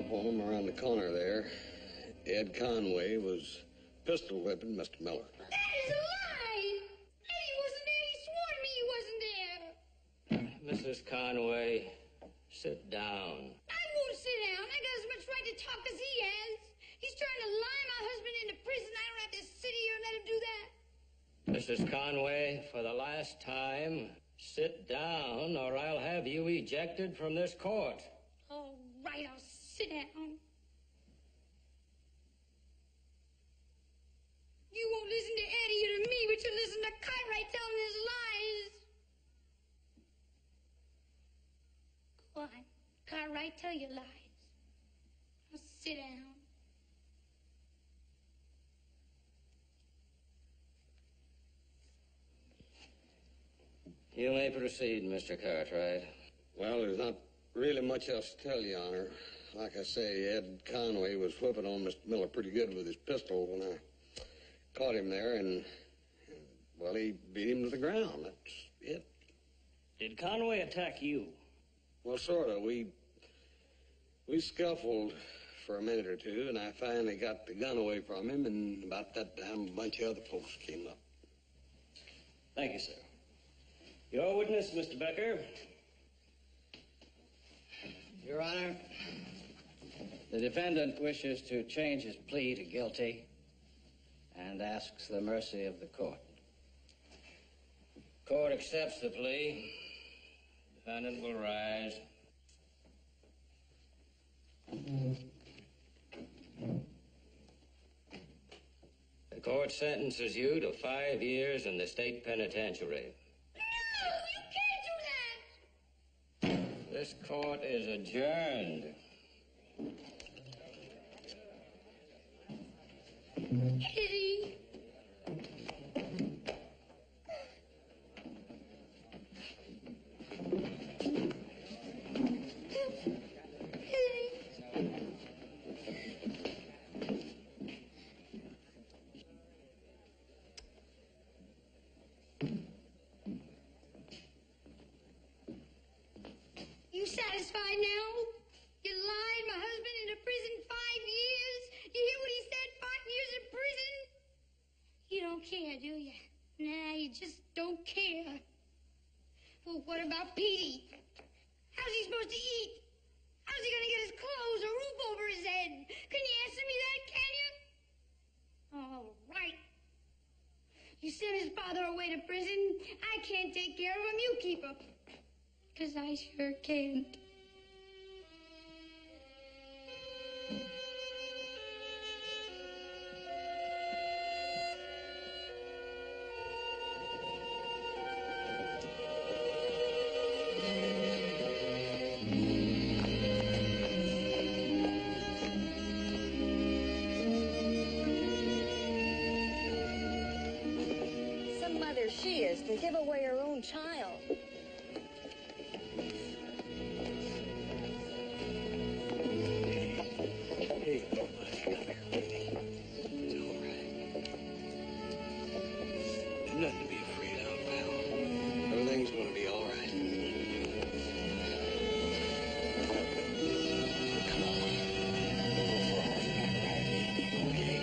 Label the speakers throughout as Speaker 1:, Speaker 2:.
Speaker 1: up on him around the corner there. Ed Conway was pistol whipping Mr. Miller.
Speaker 2: That is a lie! Eddie wasn't there. He swore to me he wasn't there.
Speaker 3: Mrs. Conway, sit down.
Speaker 2: I won't sit down. I got as much right to talk as he has. He's trying to lie my husband into prison. I don't have to sit here and let him do that.
Speaker 3: Mrs. Conway, for the last time, sit down or I'll have you ejected from this court.
Speaker 2: All right, I'll sit down. You won't listen to Eddie or to me, but you listen to Cartwright telling his lies. Go on, Cartwright, tell your lies. I'll sit down.
Speaker 3: You may proceed, Mr. Cartwright.
Speaker 1: Well, there's not really much else to tell you, Your Honor. Like I say, Ed Conway was whipping on Mr. Miller pretty good with his pistol when I caught him there, and well, he beat him to the ground. That's it.
Speaker 3: Did Conway attack you?
Speaker 1: Well, sort of. We scuffled for a minute or two, and I finally got the gun away from him, and about that time, a bunch of other folks came up.
Speaker 3: Thank you, sir. Your witness, Mr. Becker.
Speaker 4: Your Honor, the defendant wishes to change his plea to guilty and asks the mercy of the court.
Speaker 3: Court accepts the plea. Defendant will rise. The court sentences you to 5 years in the state penitentiary. This court is adjourned.
Speaker 2: Eddie. You satisfied now? You lied my husband into prison 5 years? You hear what he said? 5 years in prison? You don't care, do you? Nah, you just don't care. Well, what about Petey? How's he supposed to eat? How's he gonna get his clothes, a roof over his head? Can you answer me that, can you? All right. You sent his father away to prison. I can't take care of him. You keep him. 'Cause I sure can't.
Speaker 5: Some mother she is to give away her own child.
Speaker 1: Hey, come here, baby. It's all right. There's nothing to be afraid of, pal. Everything's going to be all right. Come on. We'll go for a walk, okay?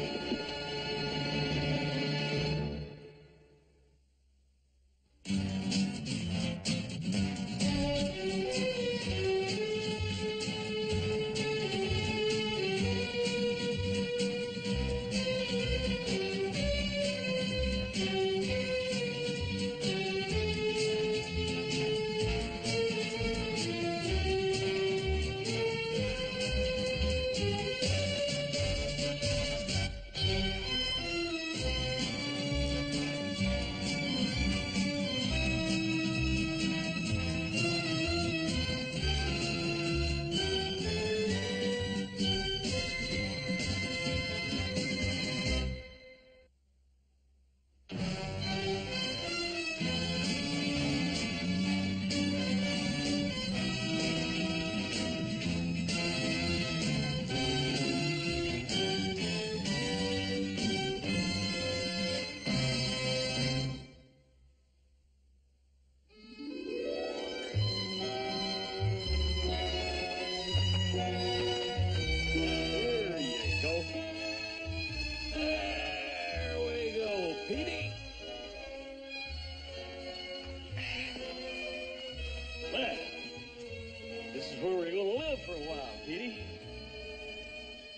Speaker 1: Petey.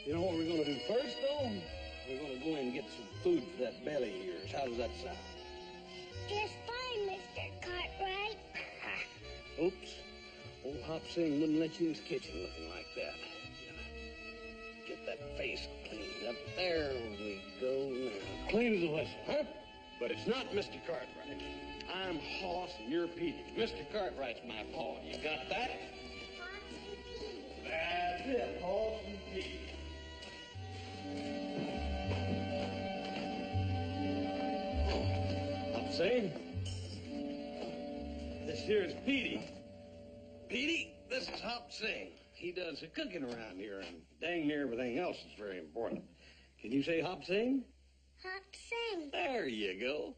Speaker 1: You know what we're going to do first, though? We're going to go in and get some food for that belly of yours. How does that sound?
Speaker 2: Just fine, Mr. Cartwright.
Speaker 1: Oops. Old Hop Sing wouldn't let you in the kitchen looking like that. Get that face cleaned up. There we go now. Clean as a whistle, huh? But it's not Mr. Cartwright. I'm Hoss and you're Petey. Mr. Cartwright's my paw. You got that?
Speaker 2: Hoss and Petey.
Speaker 1: That's it, Hoss and Petey. Hop Sing. This here's Petey. Petey, this is Hop Sing. He does the cooking around here, and dang near everything else is very important. Can you say Hop Sing?
Speaker 2: Hop Sing.
Speaker 1: There you go.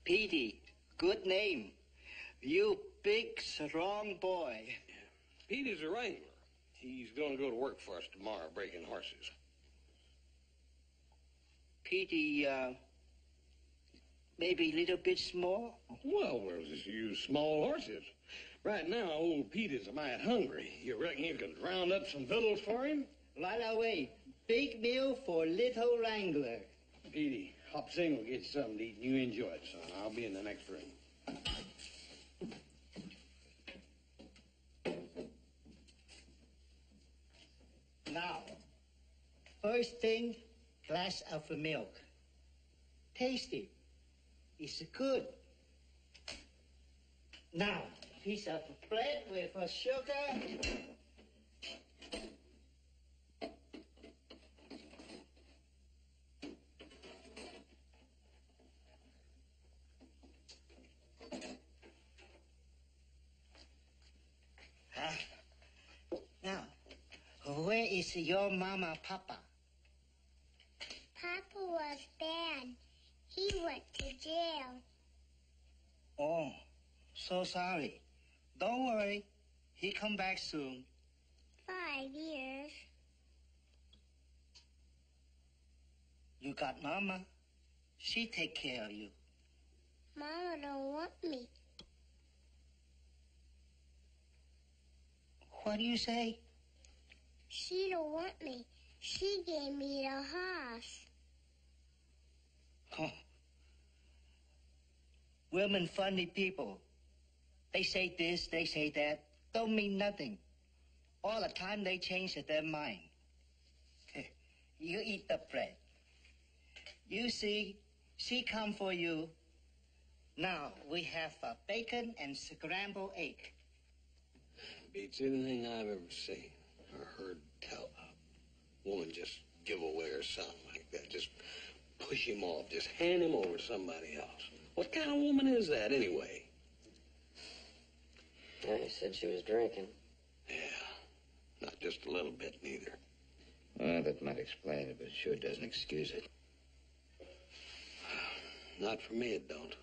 Speaker 6: Petey, good name. You big, strong boy.
Speaker 1: Petey's a wrangler. He's going to go to work for us tomorrow, breaking horses.
Speaker 6: Petey, maybe a little bit small?
Speaker 1: Well, we'll just use small horses. Right now, old Pete is a mite hungry. You reckon you could round up some victuals for him?
Speaker 6: Right away. Big meal for little wrangler.
Speaker 1: Petey, Hop Sing will get you something to eat, and you enjoy it, son. I'll be in the next room.
Speaker 6: Now, first thing, glass of milk. Tasty. It's good. Now, piece of bread with sugar. Now, where is your mama, Papa?
Speaker 2: Papa was bad. He went to jail.
Speaker 6: Oh, so sorry. Don't worry. He come back soon.
Speaker 2: 5 years.
Speaker 6: You got Mama. She take care of you.
Speaker 2: Mama don't want me.
Speaker 6: What do you say?
Speaker 2: She don't want me. She gave me the horse.
Speaker 6: Oh. Women funny people. They say this, they say that. Don't mean nothing. All the time they change their mind. You eat the bread. You see, she come for you. Now we have bacon and scrambled egg.
Speaker 1: Beats anything I've ever seen or heard tell of. Woman just give away her son like that. Just push him off. Just hand him over to somebody else. What kind of woman is that, anyway?
Speaker 7: Yeah, he said she was drinking.
Speaker 1: Yeah, not just a little bit, neither.
Speaker 4: Well, that might explain it, but it sure doesn't excuse it.
Speaker 1: Not for me, it don't.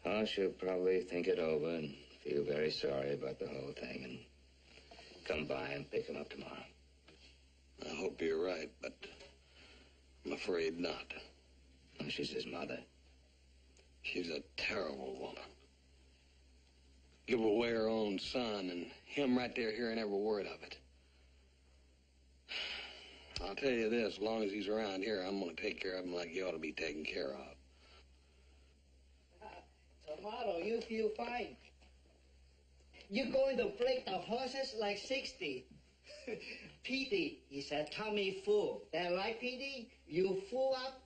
Speaker 4: Oh, she'll probably think it over and feel very sorry about the whole thing and come by and pick him up tomorrow.
Speaker 1: I hope you're right, but I'm afraid not.
Speaker 4: Oh, she's his mother.
Speaker 1: She's a terrible woman. Give away her own son, and him right there hearing every word of it. I'll tell you this, as long as he's around here, I'm going to take care of him like he ought to be taken care of.
Speaker 6: Tomorrow you feel fine. You're going to break the horses like 60. Petey, he said, tummy full. That right, Petey? You full up?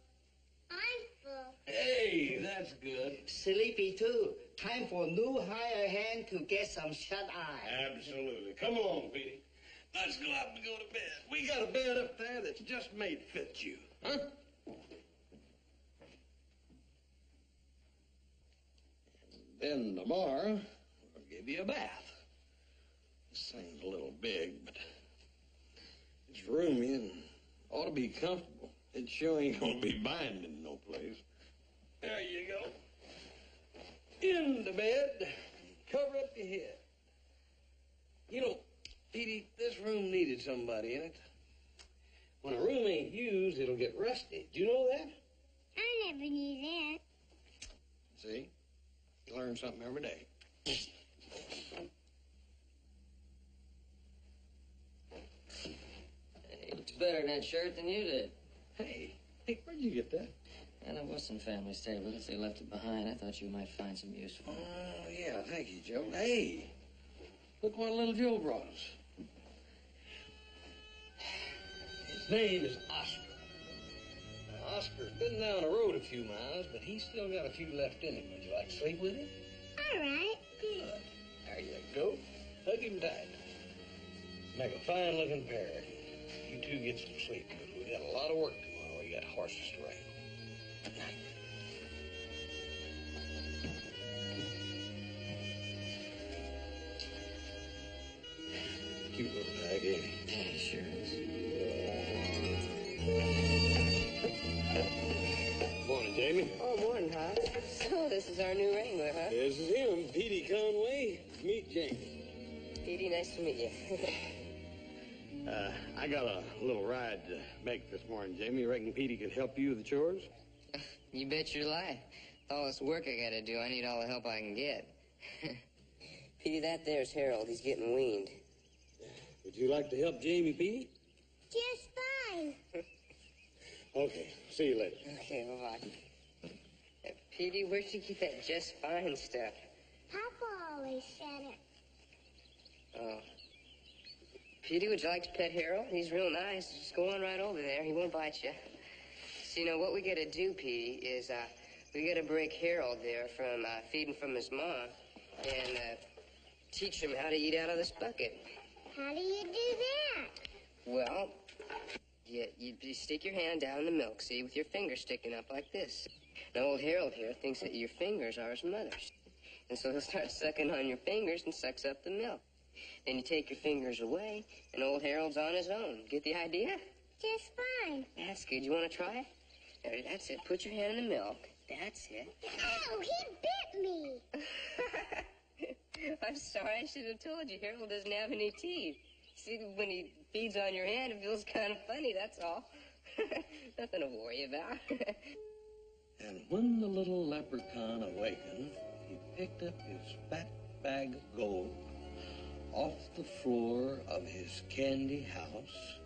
Speaker 2: I'm full.
Speaker 1: Hey, that's good.
Speaker 6: Sleepy too. Time for new higher hand to get some shut eye.
Speaker 1: Absolutely. Come on, Petey. Let's go up and go to bed. We got a bed up there that's just made to fit you. Huh? Then tomorrow, we'll give you a bath. This thing's a little big, but it's roomy and ought to be comfortable. It sure ain't gonna be binding no place. There you go. In the bed, cover up your head. You know, Petey, this room needed somebody in it. When a room ain't used, it'll get rusty. Do you know that?
Speaker 2: I never knew that.
Speaker 1: See? You learn something every day.
Speaker 7: better in that shirt than you did.
Speaker 1: Hey, where'd you get that?
Speaker 7: And it was some family stable. If they left it behind, I thought you might find some use for it.
Speaker 1: Oh, yeah, thank you, Joe. Hey, look what little Joe brought us. His name is Oscar. Now, Oscar's been down the road a few miles, but he's still got a few left in him. Would you like to sleep with him?
Speaker 2: All right.
Speaker 1: Good. There you go. Hug him tight. Make a fine-looking pair. You two get some sleep, because we got a lot of work tomorrow. We got horses to wrangle. Good night. Cute little bag, ain't he?
Speaker 7: Yeah, he sure is.
Speaker 1: Morning, Jamie.
Speaker 7: Oh, morning, Hop. So, this is our new wrangler, huh?
Speaker 1: This is him, Petey Conway. Meet Jamie.
Speaker 7: Petey, nice to meet you.
Speaker 1: I got a little ride to make this morning, Jamie. Reckon Petey could help you with the chores?
Speaker 7: You bet your life. With all this work I gotta do, I need all the help I can get. Petey, that there's Harold. He's getting weaned.
Speaker 1: Would you like to help Jamie, Petey?
Speaker 2: Just fine.
Speaker 1: Okay, see you later.
Speaker 7: Okay, bye-bye. Petey, where'd you get that just fine stuff?
Speaker 2: Papa always said it.
Speaker 7: Oh. Petey, would you like to pet Harold? He's real nice. Just go on right over there. He won't bite you. So, you know, what we gotta do, Petey, is, we gotta break Harold there from, feeding from his mom and, teach him how to eat out of this bucket.
Speaker 2: How do you do that?
Speaker 7: Well, you stick your hand down in the milk, see, with your finger sticking up like this. Now, old Harold here thinks that your fingers are his mother's. And so he'll start sucking on your fingers and sucks up the milk. Then you take your fingers away, and old Harold's on his own. Get the idea?
Speaker 2: Just fine.
Speaker 7: That's good. You want to try it? There, that's it. Put your hand in the milk. That's it.
Speaker 2: Oh, he bit me.
Speaker 7: I'm sorry. I should have told you. Harold doesn't have any teeth. See, when he feeds on your hand, it feels kind of funny, that's all. Nothing to worry about.
Speaker 1: And when the little leprechaun awakened, he picked up his fat bag of gold off the floor of his candy house.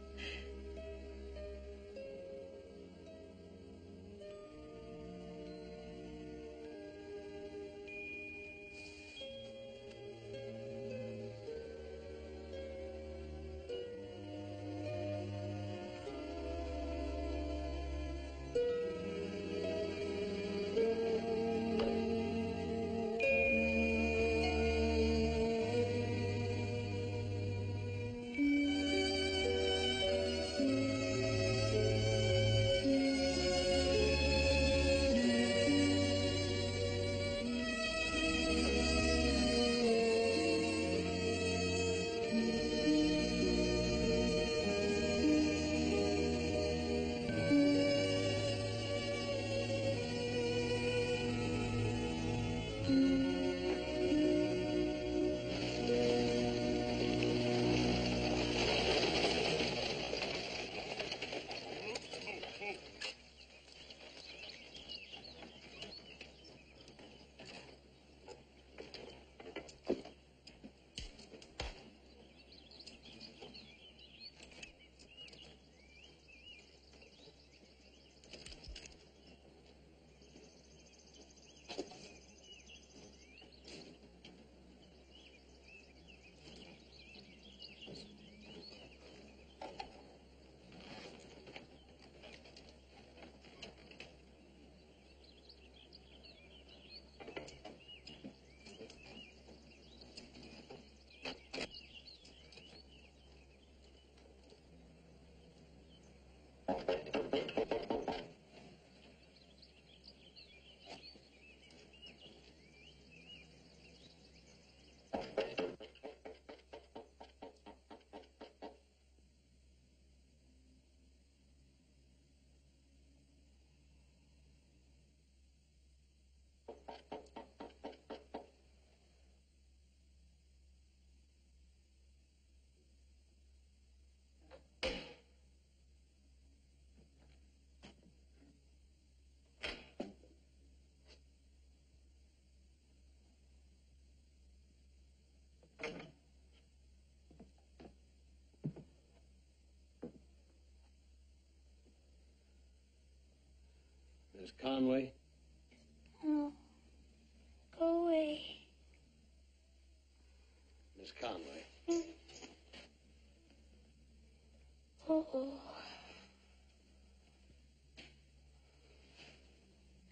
Speaker 3: Miss Conway?
Speaker 2: Oh, go away.
Speaker 1: Miss Conway.
Speaker 2: Oh.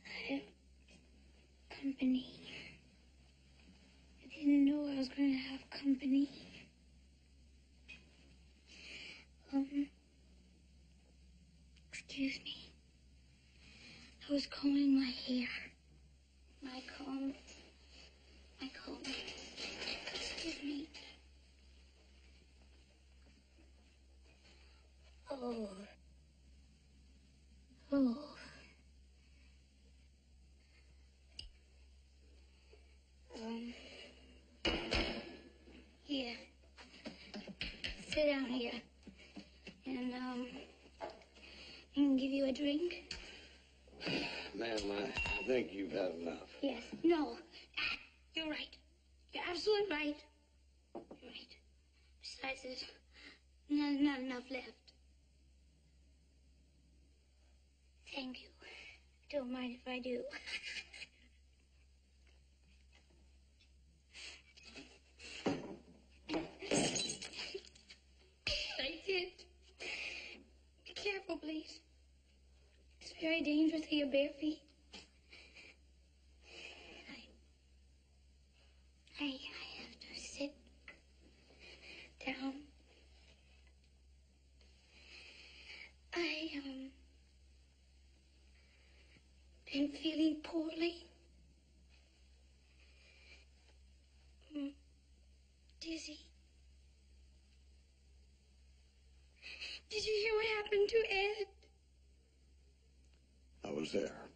Speaker 2: I have company. I didn't know I was going to have company. Excuse me. I was combing my hair. My comb. Excuse me. Oh. Here. Sit down here. And, I can give you a drink.
Speaker 1: Ma'am, I think you've had enough.
Speaker 2: Yes. No. You're right. You're absolutely right. You're right. Besides, there's not enough left. Thank you. I don't mind if I do. I did. Be careful, please. It's very dangerous to your bare feet. I have to sit down. Been feeling poorly. Dizzy. Did you hear what happened to Ed?
Speaker 1: I was there.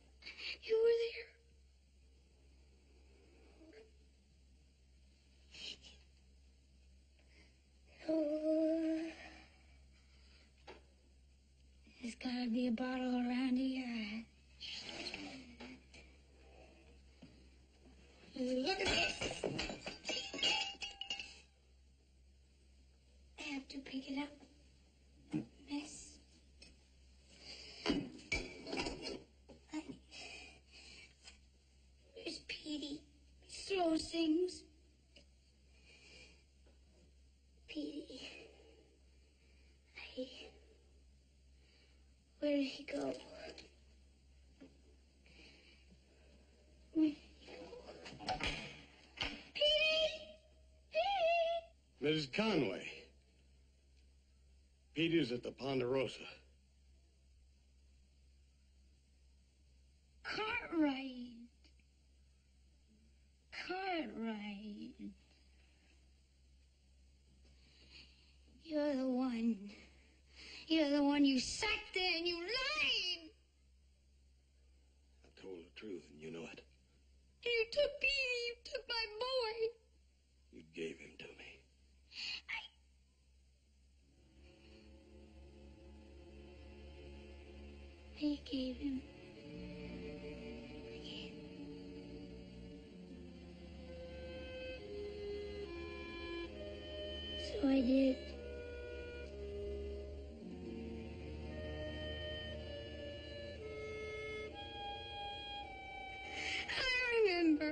Speaker 2: You were there. Oh. There's gotta be a bottle around here. Look at this. I have to pick it up. Miss. Where's Petey? Slow sings. Petey. Where did he go?
Speaker 1: Mrs. Conway. Peter's at the Ponderosa.
Speaker 2: Cartwright. You're the one. You're the one. You sat there and you lied.
Speaker 1: I told the truth, and you know it.
Speaker 2: You took Petey. You took my boy.
Speaker 1: You gave him to me.
Speaker 2: I gave him. So I did.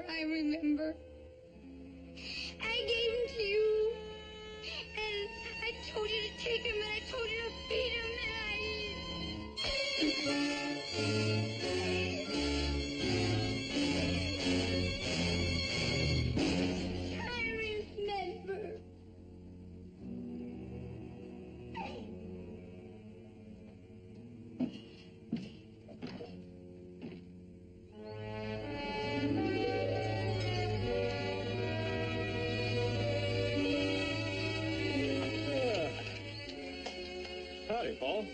Speaker 2: I remember. I gave him to you. And I told you to take him, and I told you to feed him, and I remember.
Speaker 1: Howdy, Paul.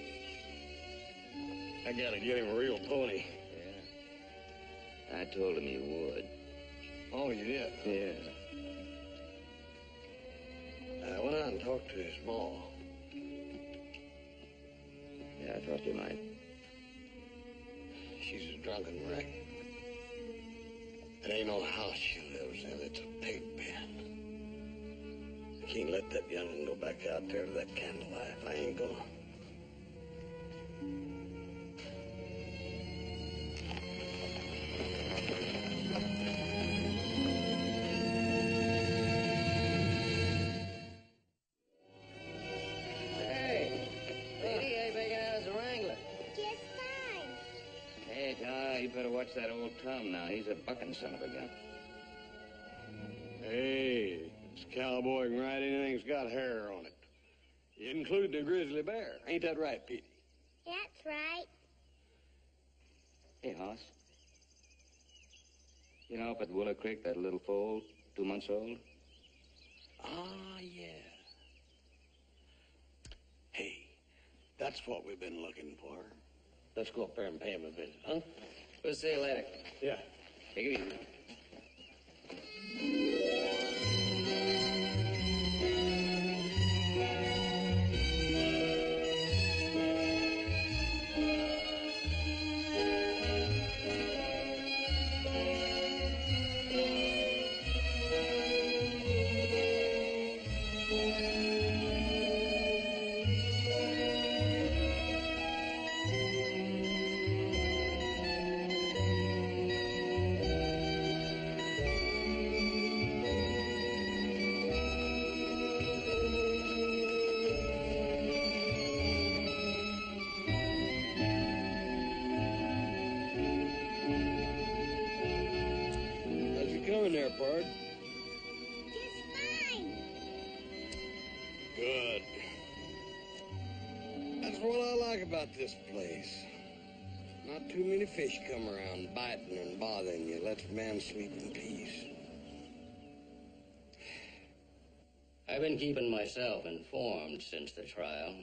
Speaker 1: I gotta get him a real pony.
Speaker 8: Yeah. I told him you would.
Speaker 1: Oh, you did?
Speaker 8: Yeah.
Speaker 1: I went out and talked to his ma.
Speaker 8: Yeah, I thought you might.
Speaker 1: She's a drunken wreck. It ain't no house she lives in. It's a pig pen. I can't let that young'un go back out there to that kind of life. I ain't gonna.
Speaker 8: that old Tom now. He's a bucking son of a gun.
Speaker 1: Hey, this cowboy can ride anything that's got hair on it, including a grizzly bear. Ain't that right, Petey?
Speaker 2: That's right.
Speaker 8: Hey, Hoss. You know up at Willow Creek, that little foal, 2 months old?
Speaker 1: Ah, yeah. Hey, that's what we've been looking for. Let's go up there and pay him a visit, huh?
Speaker 3: We'll see you later.
Speaker 1: Yeah.
Speaker 8: Take it easy.
Speaker 1: How's it going there, Pard?
Speaker 2: Just fine.
Speaker 1: Good. That's what I like about this place. Not too many fish come around biting and bothering you. Lets man sleep in peace.
Speaker 3: I've been keeping myself informed since the trial.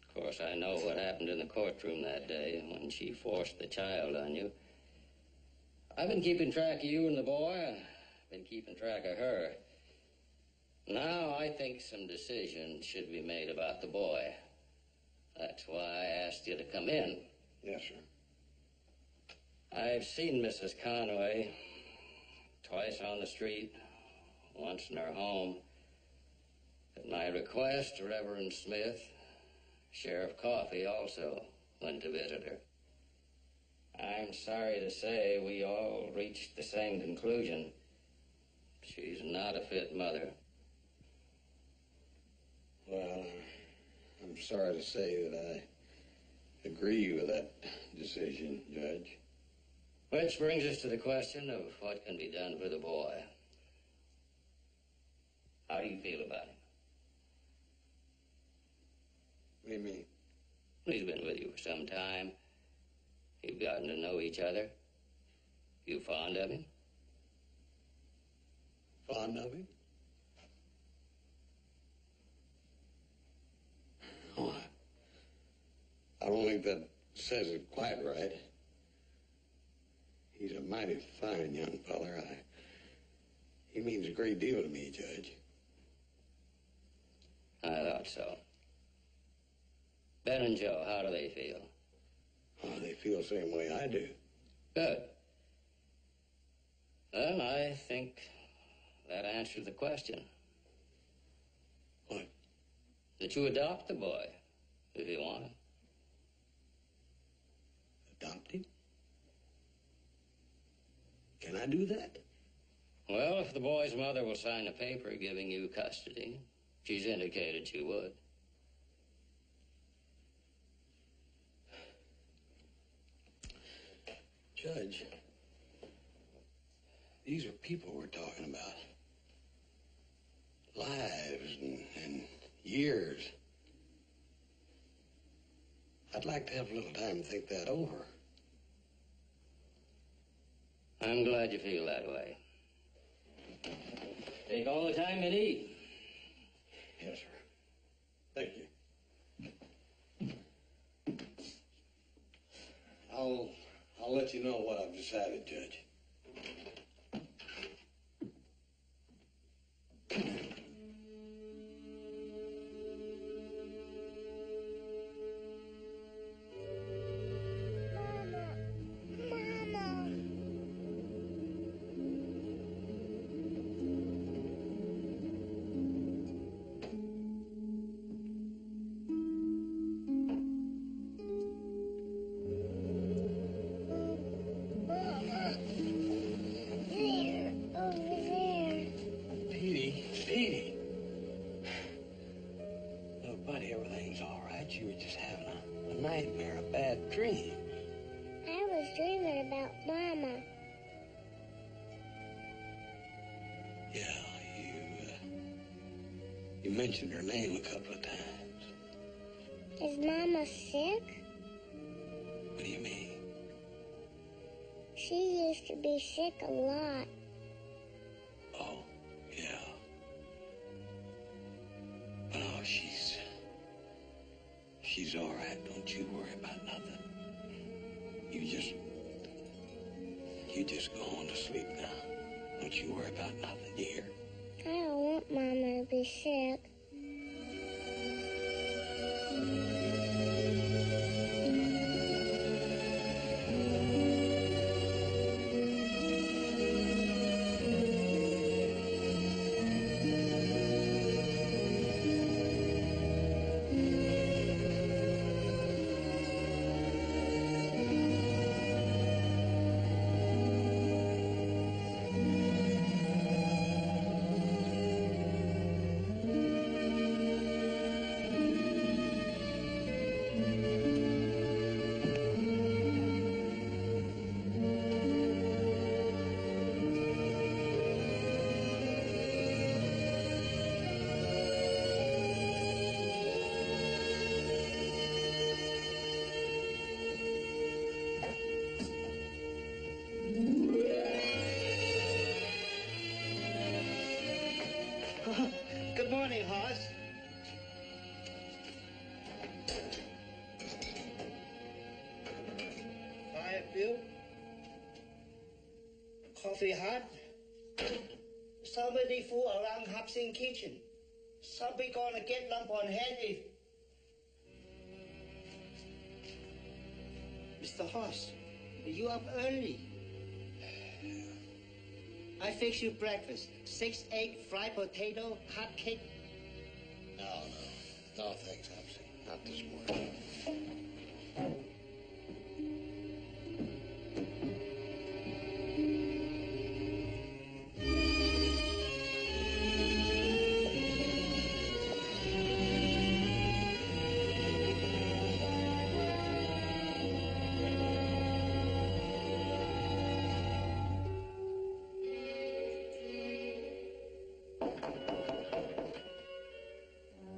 Speaker 3: Of course, I know what happened in the courtroom that day when she forced the child on you. I've been keeping track of you and the boy. I've been keeping track of her. Now I think some decisions should be made about the boy. That's why I asked you to come in.
Speaker 1: Yes, sir.
Speaker 3: I've seen Mrs. Conway twice on the street, once in her home. At my request, Reverend Smith, Sheriff Coffey also went to visit her. I'm sorry to say we all reached the same conclusion. She's not a fit mother.
Speaker 1: Well, I'm sorry to say that I agree with that decision, Judge.
Speaker 3: Which brings us to the question of what can be done for the boy. How do you feel about him?
Speaker 1: What do you mean?
Speaker 3: He's been with you for some time. You've gotten to know each other. You fond of him?
Speaker 1: Fond of him? Oh, I don't think that says it quite right. He's a mighty fine young feller. He means a great deal to me, Judge.
Speaker 3: I thought so. Ben and Joe, how do they feel?
Speaker 1: Oh, they feel the same way I do.
Speaker 3: Good. Then I think that answers the question.
Speaker 1: What?
Speaker 3: That you adopt the boy, if you want him.
Speaker 1: Adopt him? Can I do that?
Speaker 3: Well, if the boy's mother will sign a paper giving you custody, she's indicated she would.
Speaker 1: Judge, these are people we're talking about. Lives and years. I'd like to have a little time to think that over.
Speaker 3: I'm glad you feel that way. Take all the time you need.
Speaker 1: Yes, sir. Thank you. I'll let you know what I've decided, Judge. You mentioned her name a couple of times.
Speaker 2: Is Mama sick?
Speaker 1: What do you mean?
Speaker 2: She used to be sick a lot.
Speaker 1: Oh, yeah. But no, she's all right. Don't you worry about nothing. You just go on to sleep now. Don't you worry about nothing, you hear?
Speaker 2: I don't want Mama to be sick.
Speaker 6: Good morning, Hoss. Fire built. Coffee hot. Somebody fool around Hobson kitchen. Somebody gonna get lump on head if... Mr. Hoss, you up early. I fix you breakfast. 6 egg, fried potato, hot cake.
Speaker 1: No, thanks, Hobson. Not this morning.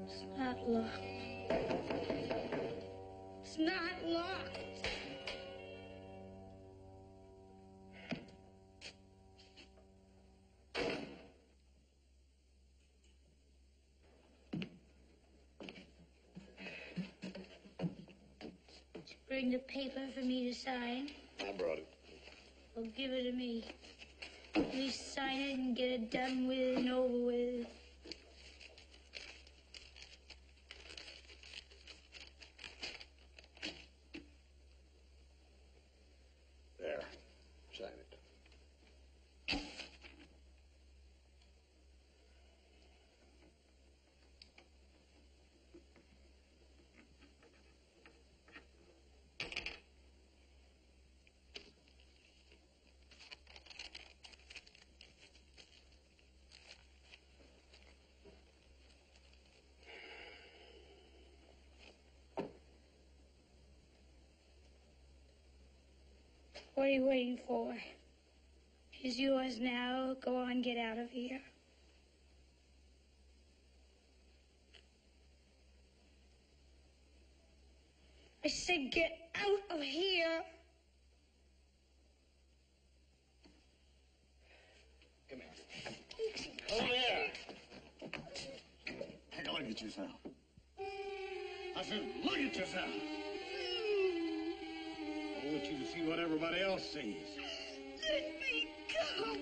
Speaker 2: It's not locked. It's not locked. Bring the paper for me to sign.
Speaker 1: I brought it.
Speaker 2: Well, give it to me. Please sign it and get it done with and over with.
Speaker 1: There. Sign it.
Speaker 2: What are you waiting for? It's yours now. Go on, get out of here. I said get out of here.
Speaker 1: Come here. Come here. Take a look at yourself. I said, look at yourself. I want you to see what everybody else sees.
Speaker 2: Let me go.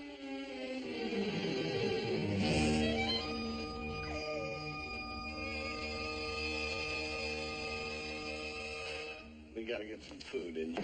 Speaker 1: We gotta get some food in you.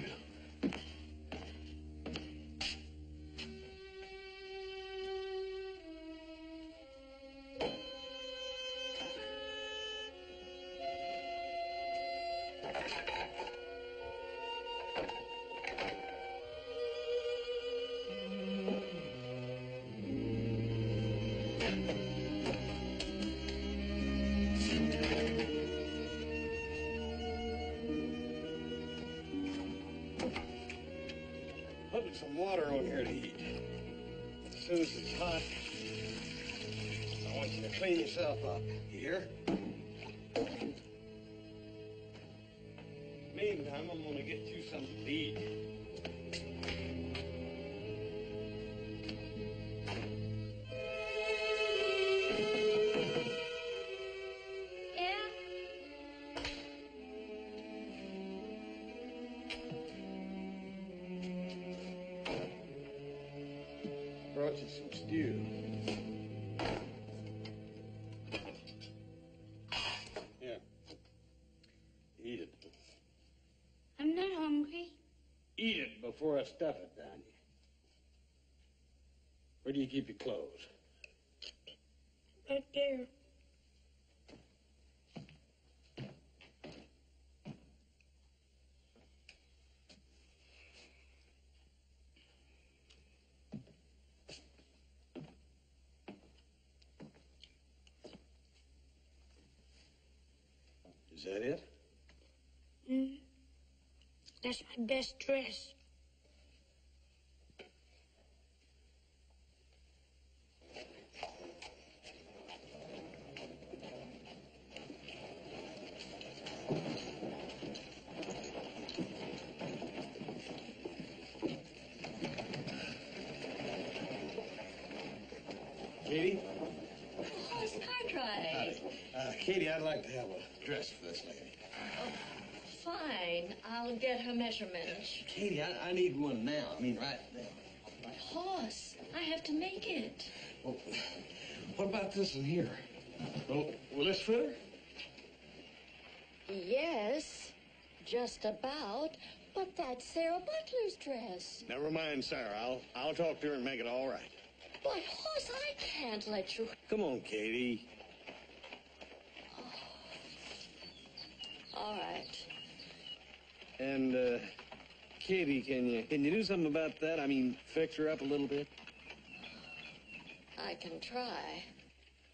Speaker 1: Put some water on here to eat. As soon as it's hot, I want want you to clean yourself up. You hear? Meantime, I'm gonna get you something to eat. Brought you some stew. Here. Eat it.
Speaker 2: I'm not hungry.
Speaker 1: Eat it before I stuff it down you. Where do you keep your clothes?
Speaker 2: Right there.
Speaker 1: Is that it?
Speaker 2: That's my best dress.
Speaker 1: Katie?
Speaker 9: Oh, Cartwright.
Speaker 1: Katie, I'd like to have a dress for this lady.
Speaker 9: Fine. I'll get her measurements.
Speaker 1: Katie, I need one now. I mean, right now.
Speaker 9: But Hoss, I have to make it.
Speaker 1: Well, what about this one here? Well, will this fit her?
Speaker 9: Yes, just about. But that's Sarah Butler's dress.
Speaker 1: Never mind, Sarah. I'll talk to her and make it all right.
Speaker 9: But Hoss, I can't let you.
Speaker 1: Come on, Katie.
Speaker 9: All right.
Speaker 1: And, Katie, can you do something about that? I mean, fix her up a little bit?
Speaker 9: I can try.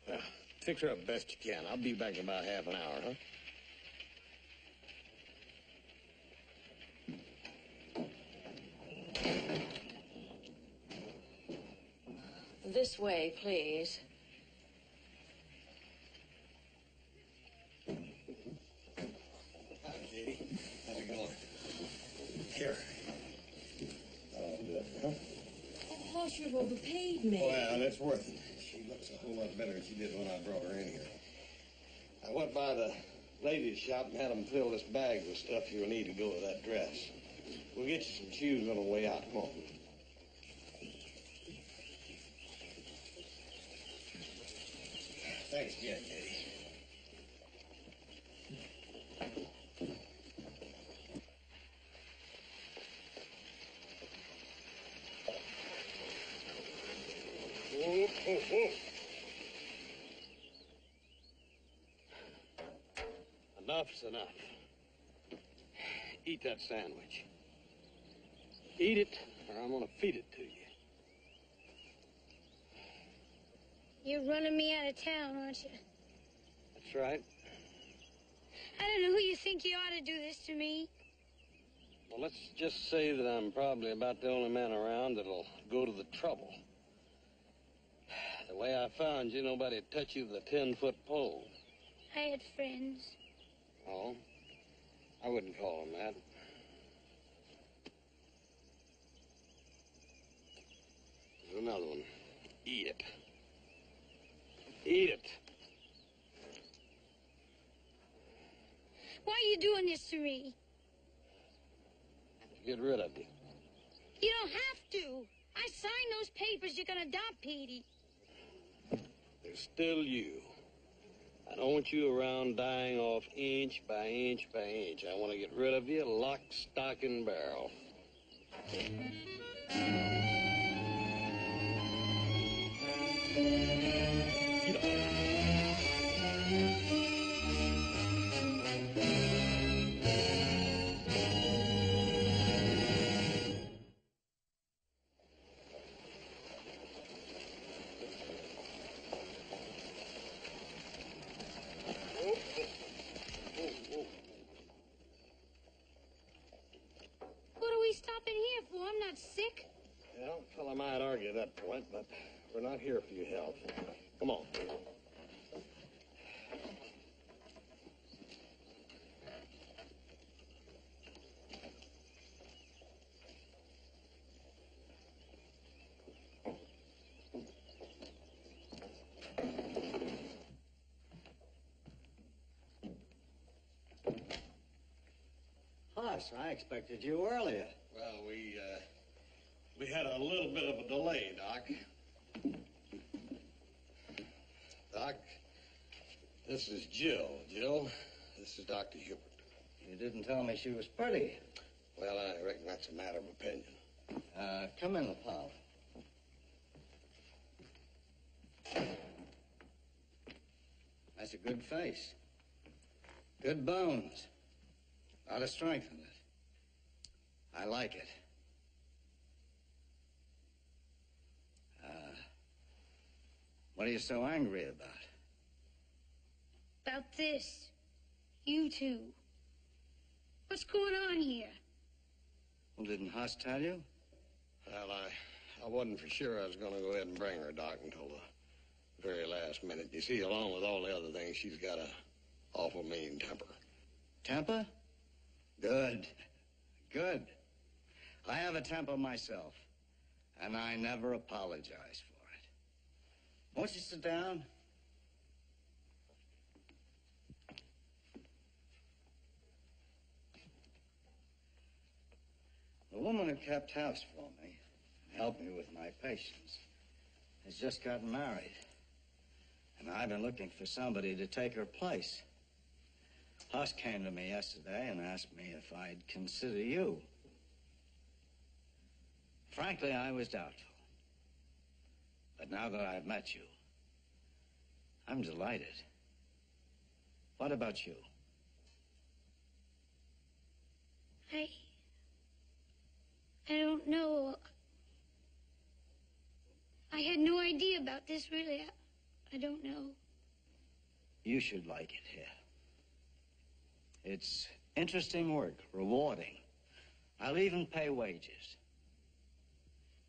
Speaker 1: Well, fix her up best you can. I'll be back in about half an hour, huh?
Speaker 9: This way, please.
Speaker 1: Hi, Katie. How's it going? Here. I'll do it, huh?
Speaker 9: Hoss, you've overpaid me.
Speaker 1: Well, it's worth it. She looks a whole lot better than she did when I brought her in here. I went by the ladies' shop and had them fill this bag with stuff you'll need to go with that dress. We'll get you some shoes on the way out. Come on. Thanks again, Katie. Whoa, whoa, whoa. Enough's enough. Eat that sandwich. Eat it, or I'm gonna feed it to you.
Speaker 2: You're running me out of town, aren't you?
Speaker 1: That's right.
Speaker 2: I don't know who you think you ought to do this to me.
Speaker 1: Well, let's just say that I'm probably about the only man around that'll go to the trouble. The way I found you, nobody'd touch you with a 10-foot pole.
Speaker 2: I had friends.
Speaker 1: Oh? I wouldn't call them that. There's another one. Eat it. Eat it.
Speaker 2: Why are you doing this to me?
Speaker 1: Get rid of you.
Speaker 2: You don't have to. I signed those papers. You can adopt Petey.
Speaker 1: There's still you. I don't want you around dying off inch by inch by inch. I want to get rid of you lock, stock, and barrel.
Speaker 2: What are we stopping here for? I'm not sick.
Speaker 1: Well, a fella might argue that point, but we're not here for your health. Come on.
Speaker 4: Huss. I expected you earlier.
Speaker 1: Well, we had a little bit of a delay, Doc. Doc, this is Jill. Jill, this is Dr. Hubert.
Speaker 4: You didn't tell me she was pretty.
Speaker 1: Well, I reckon that's a matter of opinion.
Speaker 4: Come in the parlor. That's a good face. Good bones. A lot of strength in it. I like it. What are you so angry about?
Speaker 2: About this. You two. What's going on here?
Speaker 4: Well, didn't Huss tell you?
Speaker 1: Well, I wasn't for sure I was going to go ahead and bring her, Doc, until the very last minute. You see, along with all the other things, she's got a awful mean temper.
Speaker 4: Temper? Good. Good. I have a temper myself, and I never apologize for it. Won't you sit down? The woman who kept house for me, helped me with my patients, has just gotten married. And I've been looking for somebody to take her place. Huss came to me yesterday and asked me if I'd consider you. Frankly, I was doubtful. But now that I've met you, I'm delighted. What about you?
Speaker 2: I don't know. I had no idea about this, really. I don't know.
Speaker 4: You should like it here. It's interesting work, rewarding. I'll even pay wages.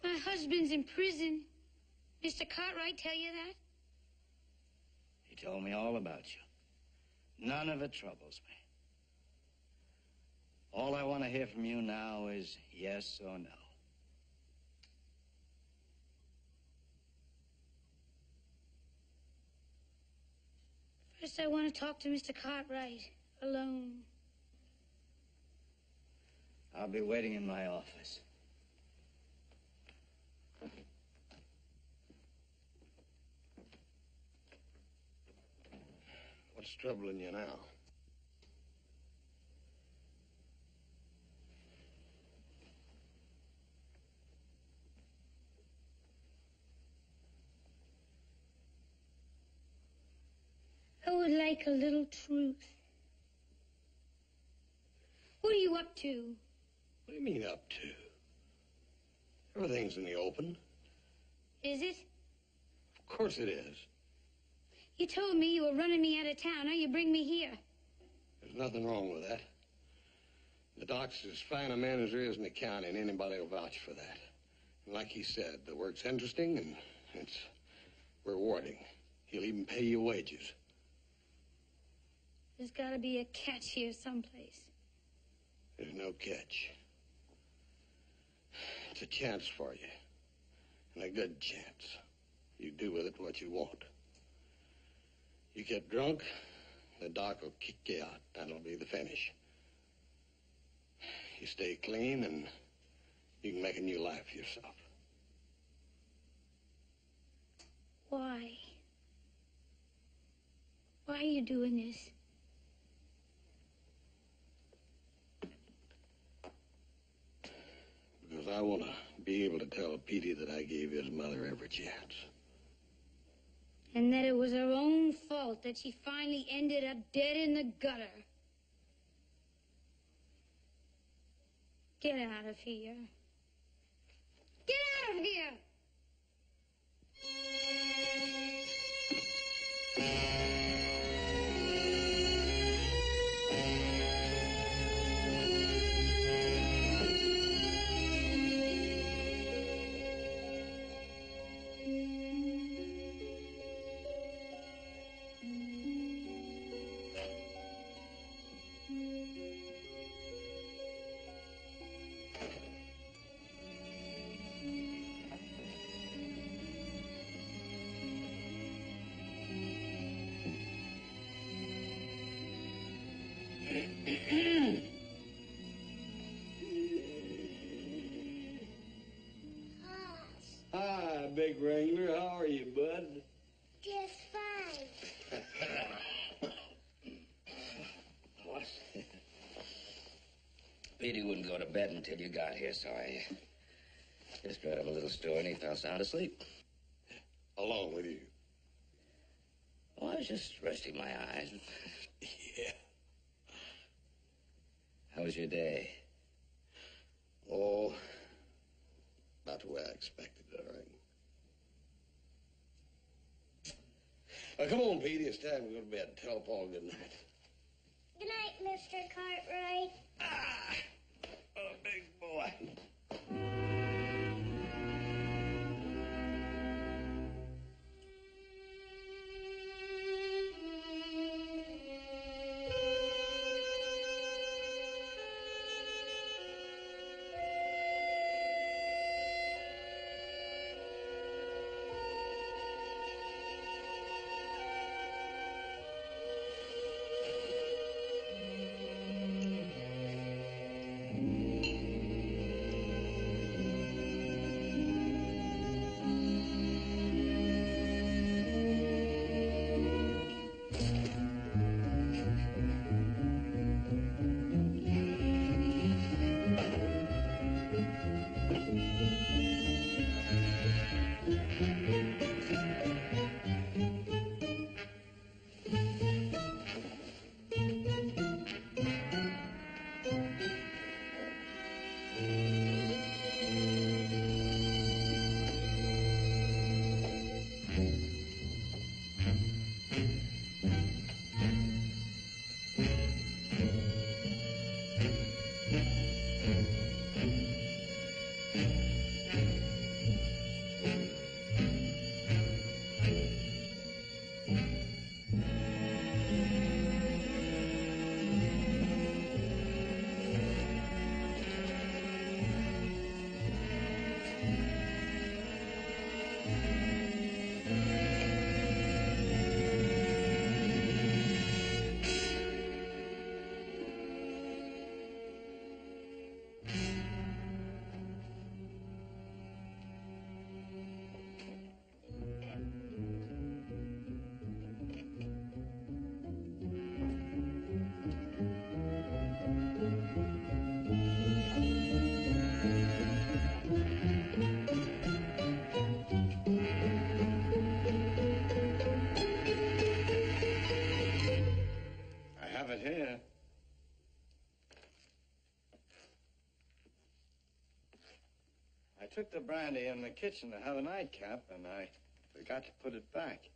Speaker 2: My husband's in prison. Mr. Cartwright tell you that?
Speaker 4: He told me all about you. None of it troubles me. All I want to hear from you now is yes or no.
Speaker 2: First, I want to talk to Mr. Cartwright alone.
Speaker 4: I'll be waiting in my office.
Speaker 1: What's troubling you now?
Speaker 2: I would like a little truth. What are you up to?
Speaker 1: What do you mean up to? Everything's in the open.
Speaker 2: Is it?
Speaker 1: Of course it is.
Speaker 2: You told me you were running me out of town. Now you bring me here.
Speaker 1: There's nothing wrong with that. The doc's as fine a man as there is in the county, and anybody will vouch for that. And like he said, the work's interesting and it's rewarding. He'll even pay you wages.
Speaker 2: There's got to be a catch here someplace.
Speaker 1: There's no catch. It's a chance for you. And a good chance. You do with it what you want. You get drunk, the doc will kick you out. That'll be the finish. You stay clean and you can make a new life for yourself.
Speaker 2: Why? Why are you doing this?
Speaker 1: Because I want to be able to tell Petey that I gave his mother every chance.
Speaker 2: And that it was her own fault that she finally ended up dead in the gutter. Get out of here. Get out of here!
Speaker 1: big wrangler. How are you, bud?
Speaker 2: Just fine.
Speaker 8: Petey wouldn't go to bed until you got here, so I just read him a little story and he fell sound asleep.
Speaker 1: Along with you.
Speaker 8: Oh, I was just resting my eyes.
Speaker 1: Yeah.
Speaker 8: How was your day?
Speaker 1: Oh, about the way I expected it, all right. Come on, Petey. It's time to go to bed. Tell Paul good night.
Speaker 2: Good night, Mr. Cartwright.
Speaker 8: Ah! What a big boy.
Speaker 4: I have it here. I took the brandy in the kitchen to have a nightcap, and I forgot to put it back.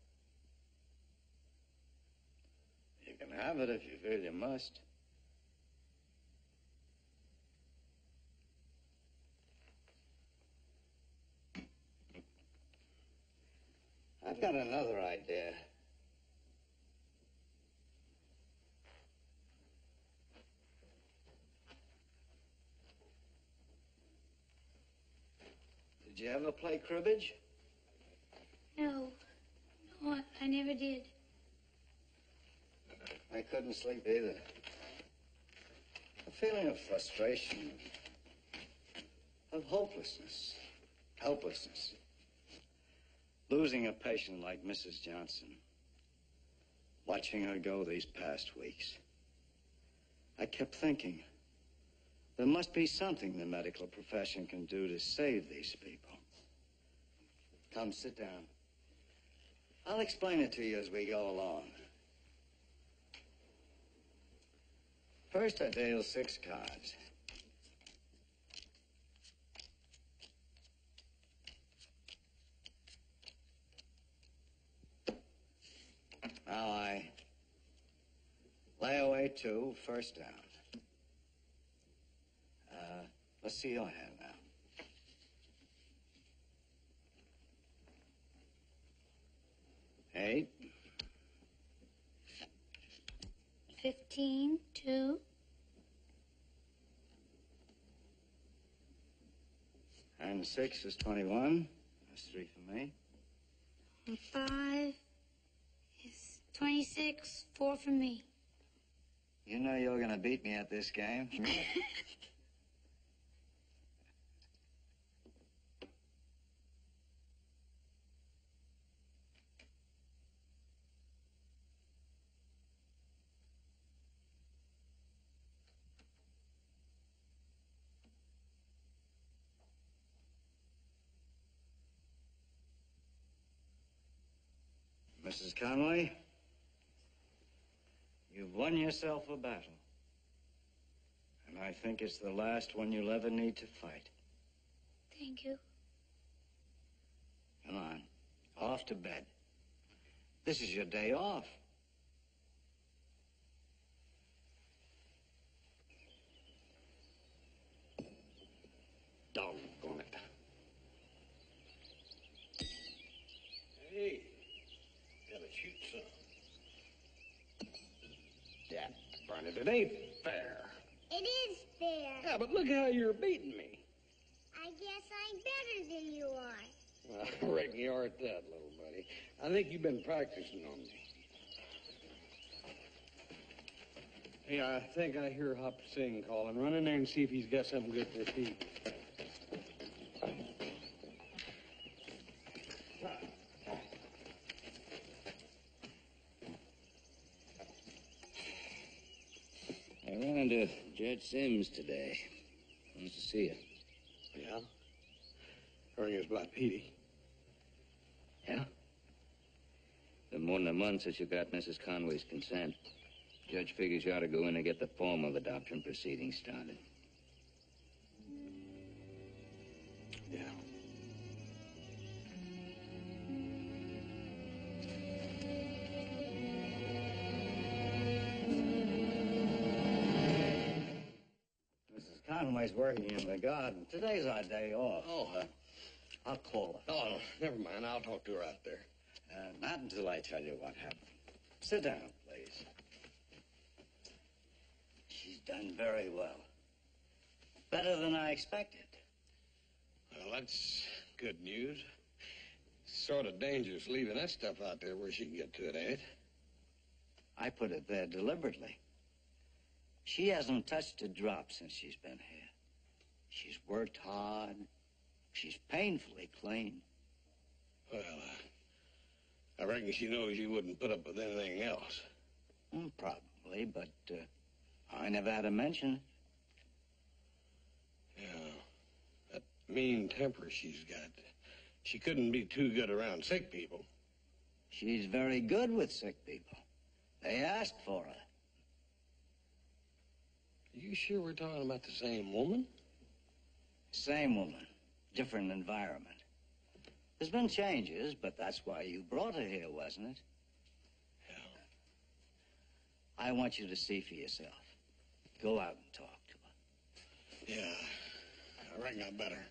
Speaker 4: You can have it if you feel you must.
Speaker 3: I've got another idea.
Speaker 4: Did you ever play cribbage?
Speaker 2: No. No, I never did.
Speaker 4: I couldn't sleep either. A feeling of frustration, of hopelessness, helplessness. Losing a patient like Mrs. Johnson. Watching her go these past weeks. I kept thinking, there must be something the medical profession can do to save these people. Come, sit down. I'll explain it to you as we go along. First, I deal 6 cards. Now I lay away 2, first down. Let's see your hand now. 8.
Speaker 2: 15, 2.
Speaker 4: And 6 is 21. That's 3 for me.
Speaker 2: And 5 is 26, 4 for me.
Speaker 4: You know you're going to beat me at this game. Mrs. Conway, you've won yourself a battle. And I think it's the last one you'll ever need to fight.
Speaker 2: Thank you.
Speaker 4: Come on, off to bed. This is your day off.
Speaker 1: Doggone it. Hey, gotta shoot some. That darn it ain't fair.
Speaker 2: It is fair.
Speaker 1: Yeah, but look how you're beating me.
Speaker 2: I guess I'm better than you are.
Speaker 1: Well, I reckon you are at that, little buddy. I think you've been practicing on me. Hey, I think I hear Hop Singh calling. Run in there and see if he's got something good for Pete.
Speaker 8: I ran into Judge Sims today. Wants to see you.
Speaker 1: Yeah? I reckon it's about Petey.
Speaker 8: Yeah? Been more than a month since you got Mrs. Conway's consent. Judge figures you ought to go in and get the formal adoption proceedings started.
Speaker 1: Yeah.
Speaker 4: Mrs. Conway's working in the garden. Today's our day off.
Speaker 1: Oh,
Speaker 4: I'll call her.
Speaker 1: oh, never mind. I'll talk to her out there.
Speaker 4: Not until I tell you what happened. Sit down, please. She's done very well. Better than I expected.
Speaker 1: Well, that's good news. Sort of dangerous leaving that stuff out there where she can get to it, ain't it?
Speaker 4: I put it there deliberately. She hasn't touched a drop since she's been here. She's worked hard. She's painfully clean.
Speaker 1: Well, I reckon she knows you wouldn't put up with anything else.
Speaker 4: Probably, but I never had to mention it.
Speaker 1: Yeah, that mean temper she's got. She couldn't be too good around sick people.
Speaker 4: She's very good with sick people. They ask for her.
Speaker 1: You sure we're talking about the same woman?
Speaker 4: Same woman, different environment. There's been changes, but that's why you brought her here, wasn't it?
Speaker 1: Yeah.
Speaker 4: I want you to see for yourself. Go out and talk to her.
Speaker 1: Yeah, I reckon I better.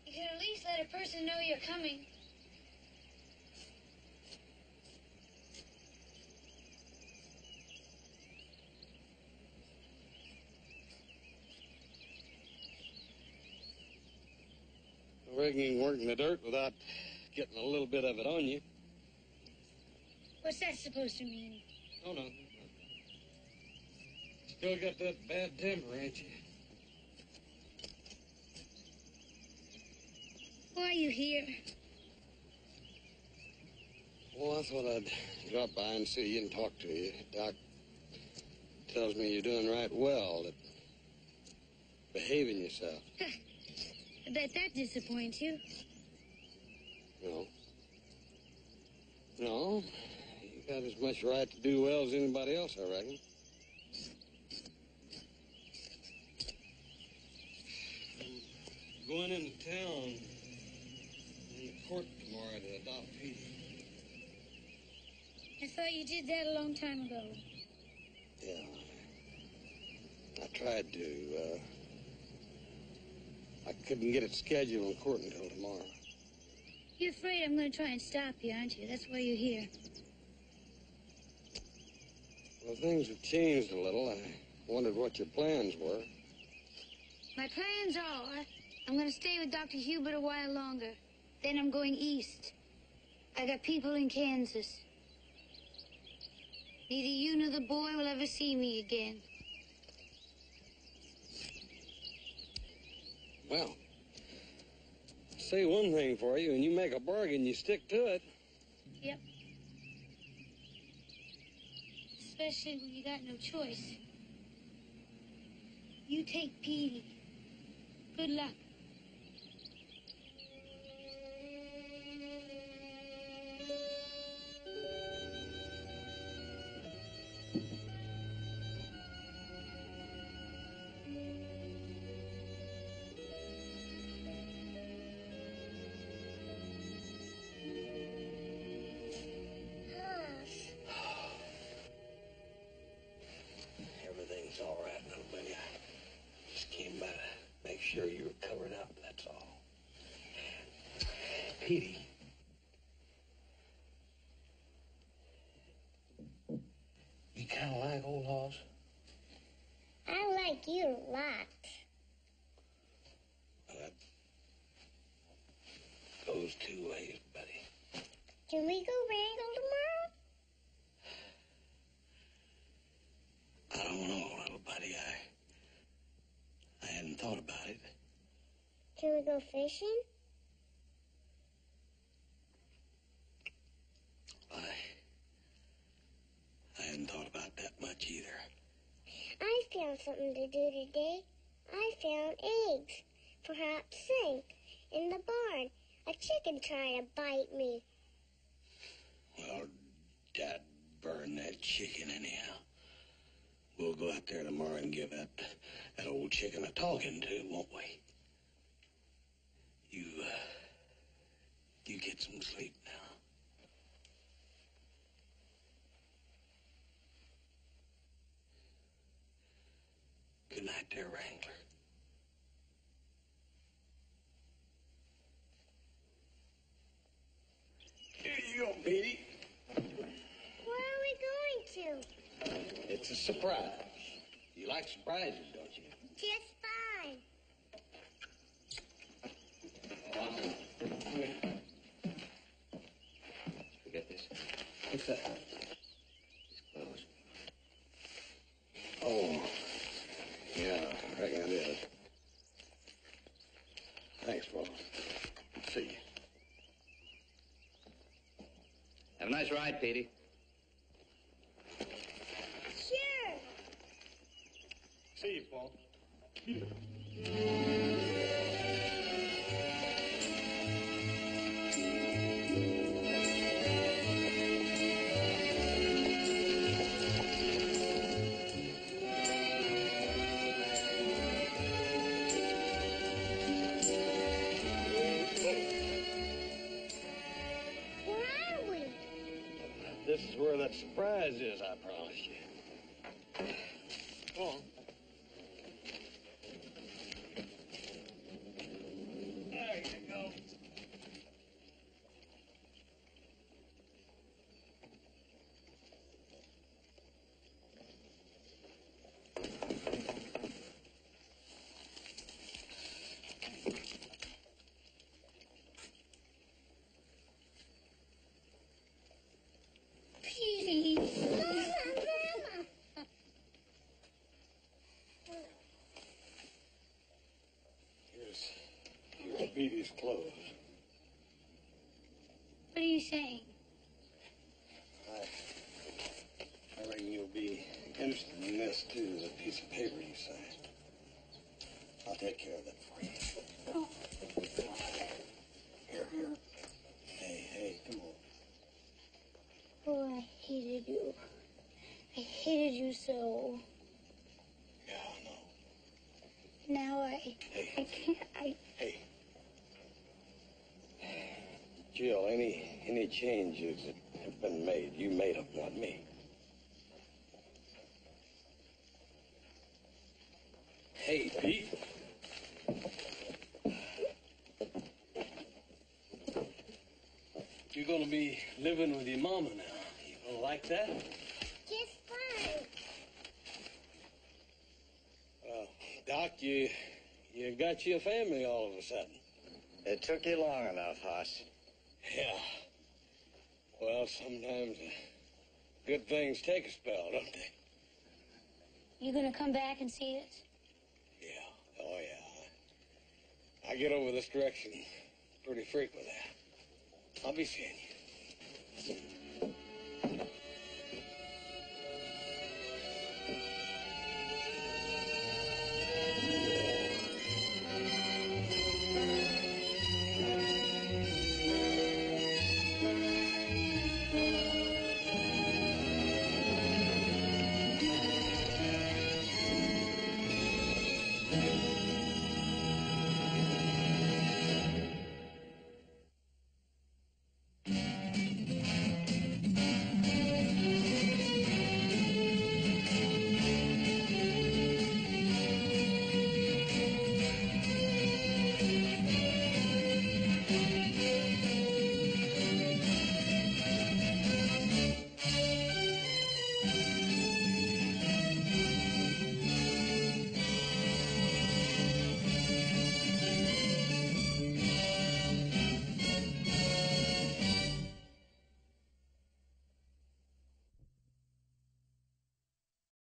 Speaker 2: You could at least let a person know you're coming.
Speaker 1: I reckon you can work in the dirt without getting a little bit of it on you.
Speaker 2: What's that supposed to mean?
Speaker 1: Oh, no. Still got that bad temper, ain't you?
Speaker 2: Why are you here?
Speaker 1: Well, I thought I'd drop by and see you and talk to you. Doc tells me you're doing right well at behaving yourself.
Speaker 2: I bet that disappoints you.
Speaker 1: No. No. You got as much right to do well as anybody else, I reckon. I'm going into town in the court tomorrow to adopt Petey.
Speaker 2: I thought you did that a long time ago.
Speaker 1: Yeah. I tried to. I couldn't get it scheduled in court until tomorrow.
Speaker 2: You're afraid I'm going to try and stop you, aren't you? That's why you're here.
Speaker 1: Well, things have changed a little. I wondered what your plans were.
Speaker 2: My plans are I'm going to stay with Dr. Hubert a while longer. Then I'm going east. I got people in Kansas. Neither you nor the boy will ever see me again.
Speaker 1: Well, say one thing for you, and you make a bargain, you stick to it.
Speaker 2: Yep. Especially when you got no choice. You take Petey. Good luck.
Speaker 1: Everything's all right, little buddy. I just came by to make sure you were covered up, that's all. Petey. You kind of like old Hoss?
Speaker 10: I like you a lot.
Speaker 1: Well, that goes two ways, buddy.
Speaker 10: Can we go wrangle tomorrow?
Speaker 1: I don't know, little buddy. I hadn't thought about it.
Speaker 10: Can we go fishing?
Speaker 1: I hadn't thought about that much either.
Speaker 10: I found something to do today. I found eggs for Hop Sink in the barn. A chicken tried to bite me.
Speaker 1: Well, Dad burned that chicken anyhow. We'll go out there tomorrow and give that old chicken a talking to, won't we? You get some sleep now. Good night there, Wrangler. Here you go, Petey.
Speaker 10: Where are we going to?
Speaker 1: It's a surprise. You like surprises, don't you?
Speaker 10: Just fine.
Speaker 8: Forget this.
Speaker 1: What's that?
Speaker 8: These clothes.
Speaker 1: Oh, yeah, I reckon it is. Thanks, Paul. See you.
Speaker 8: Have a nice ride, Petey.
Speaker 10: Sure.
Speaker 1: See you, Paul.
Speaker 10: Where are we?
Speaker 1: This is where that surprise is, I promise you. Come on. There you go.
Speaker 2: Petey.
Speaker 1: Here's Petey's clothes.
Speaker 2: What are you saying?
Speaker 1: I reckon you'll be interested in this, too. There's a piece of paper you signed. I'll take care of that for you.
Speaker 2: Oh.
Speaker 1: Here. Hey, come on.
Speaker 2: Oh, I hated you. I hated you so.
Speaker 1: Yeah, I know.
Speaker 2: Now I can't.
Speaker 1: Hey. Jill, any changes that have been made, you made them, not me. Hey, Pete. You're gonna be living with your mama now. You gonna like that?
Speaker 10: Just fine.
Speaker 1: Well, Doc, you got you a family all of a sudden.
Speaker 4: It took you long enough, Hoss.
Speaker 1: Yeah. Well, sometimes good things take a spell, don't they?
Speaker 2: You gonna come back and see us?
Speaker 1: Yeah. Oh, yeah. I get over this direction pretty frequently. I'll be seeing you.